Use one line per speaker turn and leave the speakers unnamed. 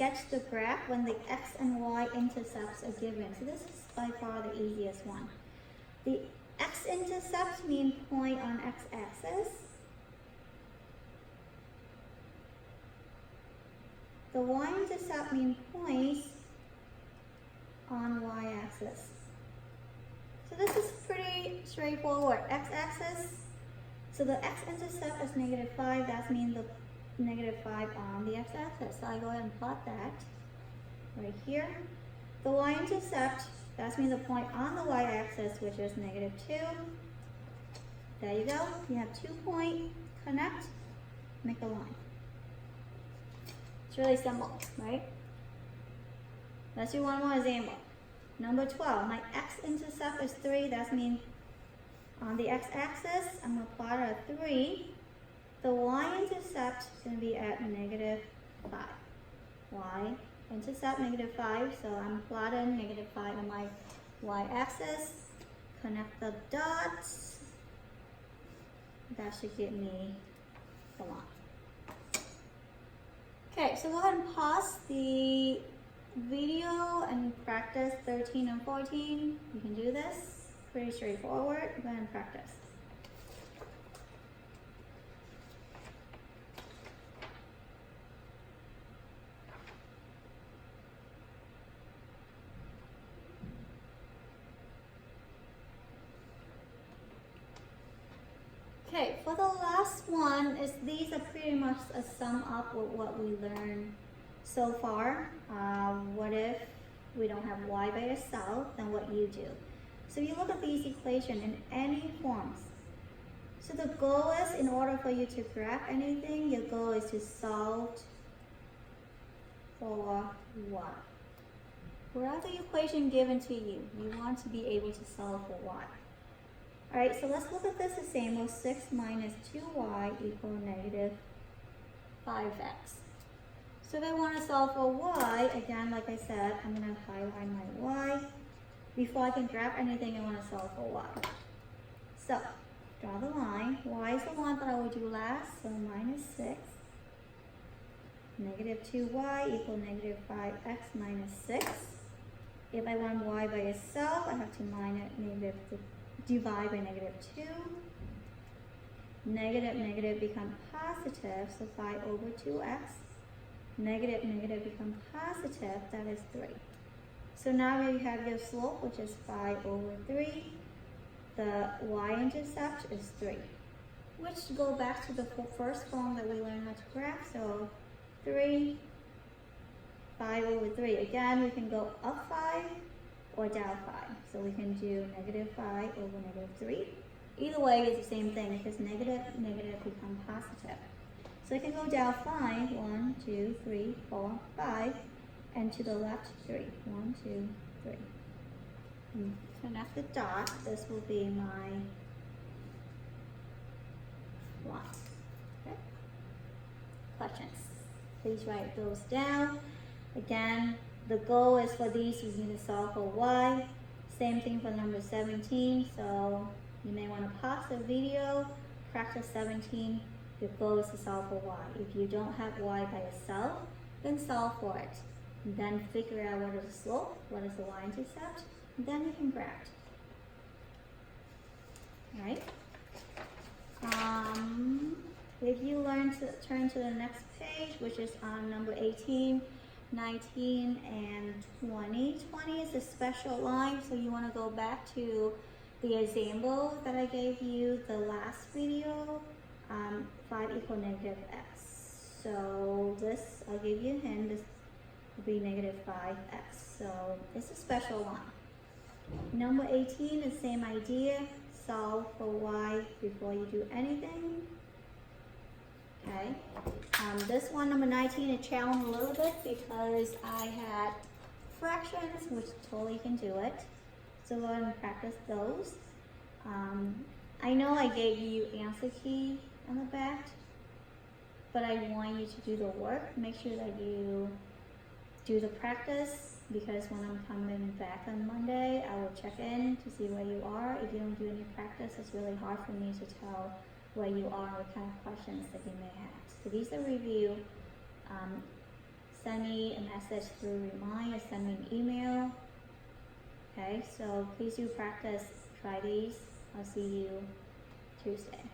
sketch the graph when the x and y intercepts are given. So this is by far the easiest one. The x-intercepts mean point on x-axis. The y-intercept mean points on y-axis. So this is pretty straightforward. X-axis, so the x-intercept is -5. That means the -5 on the x-axis. So I go ahead and plot that right here. The y-intercept, that means the point on the y-axis, which is -2. There you go. You have 2 points, connect, make a line. It's really simple, right? Let's do one more example. Number 12, my x-intercept is 3. That means on the x-axis, I'm going to plot a 3. The y-intercept is going to be at -5. Y-intercept -5, so I'm plotting -5 on my y-axis. Connect the dots. That should give me the line. Okay, so go ahead and pause the video and practice 13 and 14. You can do this. Pretty straightforward. Go ahead and practice. Okay, for the last one, these are pretty much a sum up with what we learned so far. What if we don't have y by itself, then what you do? So you look at these equations in any forms. So the goal is, in order for you to graph anything, your goal is to solve for what? Whatever equation given to you, you want to be able to solve for y. Alright, so let's look at this example. 6 minus 2y equal -5x. So if I want to solve for y, again, like I said, I'm going to highlight my y. Before I can graph anything, I want to solve for y. So, draw the line. Y is the one that I will do last, so -6. -2y equal -5x minus 6. If I want y by itself, I have to divide by -2. Negative become positive, so 5 over 2x. Negative become positive, that is 3. So now you have your slope, which is 5 over 3. The y-intercept is 3. Which go back to the first form that we learned how to graph. So 3, 5 over 3. Again, we can go up 5 or down 5. So we can do -5 over -3. Either way, it's the same thing because negative become positive. So I can go down 5, 1, 2, 3, 4, 5, and to the left 3, 1, 2, 3. Connect the dot. This will be my line. Okay. Questions? Please write those down. Again, the goal is for these, we need to solve for y. Same thing for number 17. So you may want to pause the video, practice 17. Your goal is to solve for y. If you don't have y by itself, then solve for it. Then figure out what is the slope, what is the y-intercept, then you can graph. Alright? If you learn to turn to the next page, which is on number 18, 19, and 20. 20 is a special line, so you want to go back to the example that I gave you the last video. 5 equal -x. So this, I'll give you a hint, this will be -5x. So it's a special line. Number 18 is same idea. Solve for y before you do anything. Okay. This one, number 19, is challenged a little bit because I had fractions, which totally can do it. So go ahead and practice those. I know I gave you answer key on the back, but I want you to do the work. Make sure that you do the practice, because when I'm coming back on Monday, I will check in to see where you are. If you don't do any practice, it's really hard for me to tell where you are, what kind of questions that you may have. So these are review send me a message through Remind or send me an email. Okay, so please do practice. Try these. I'll see you Tuesday.